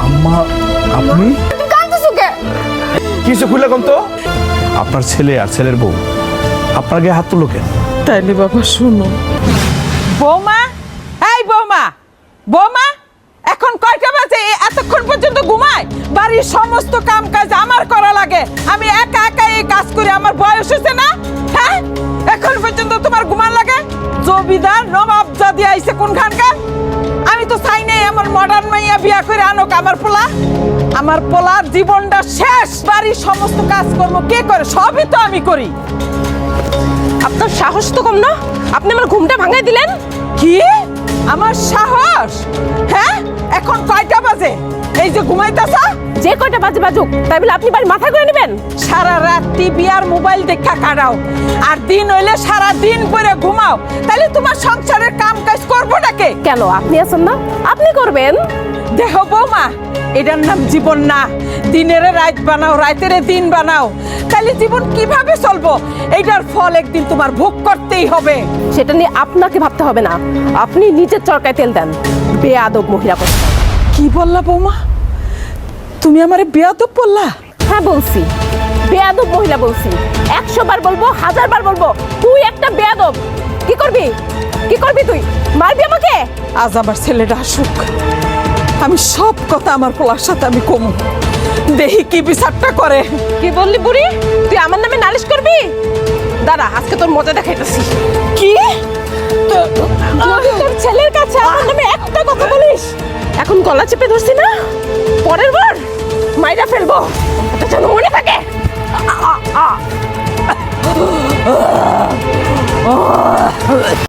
আম্মা আপনি তুই কাঁদতেছ কে? কিছু খুলে কম তো। আপনার ছেলে আর ছেলের বউ আপনার গায়ে হাত তুলো কেন? তাইলে বাবা শুনো। বৌমা, এই বৌমা, বৌমা, এখন কয়টা বাজে? এতক্ষণ পর্যন্ত ঘুমায়? বাড়ির সমস্ত কাম কাজ আমার করা লাগে, আমি একা একা এই কাজ করি। আমার বয়স হয়েছে না? হ্যাঁ, এখন পর্যন্ত তোমার ঘুমান লাগে? জমিদার নবাব জাদি আইছে কোনখানকার? আমি তো চাই নাই আমার মডার্ন মাইয়া বিয়া করে আনোক আমার পোলা। আমার পোলার জীবনটা শেষ। বাড়ির সমস্ত কাজকর্ম কে করে? সবই তো আমি করি। আপনার সাহস তো কম না, আপনি আমার ঘুমটা ভাঙাই দিলেন। কি আমার সাহস? হ্যাঁ, এখন কয়টা বাজে? এই যে ঘুমাইতাছা? যে কয়টা বাজে বাজুক, তাই বলে আপনি বাড়ি মাথা করে নেবেন? সারা রাত টিভি আর মোবাইল দেখা কাটাও, আর দিন হইলে সারা দিন পরে ঘুমাও। তাহলে তোমার সংসারের কাম কাজ করবো নাকি? কেন, আপনি আছেন না, আপনি করবেন। দেহ বৌমা, এটার নাম জীবন না। দিনের রাত বানাও, রাতের দিন বানাও, তাহলে জীবন কিভাবে চলবো? এইটার ফল একদিন তোমার ভোগ করতেই হবে। সেটা নিয়ে আপনাকে ভাবতে হবে না, আপনি নিজের চরকায় তেল দেন। বেয়াদব মহিলা কথা। কি বললা বৌমা? তুমি আমারে বেয়াদব বললা? হ্যাঁ বলছি, বেয়াদব মহিলা বলছি। 100 বার বলবো, 1000 বার বলবো, তুই একটা বেয়াদব। কি করবি, কি করবি তুই? মারবি আমাকে? আজ আমার ছেলেটা আসুক, আমি সব কথা আমার পোলার সাথে আমি কমু, দেখি কি বিচারটা করে। কি বললি বুড়ি? তুই আমার নামে নালিশ করবি? দাঁড়া, আজকে তোর মজা দেখাইতেছি। কি? যদি তোর ছেলের কাছে আমার নামে একটা কথা বলিস, এখন গলা চেপে ধরছি না, পরের বার মাইরা ফেলবো, এটা যেন মনে থাকে।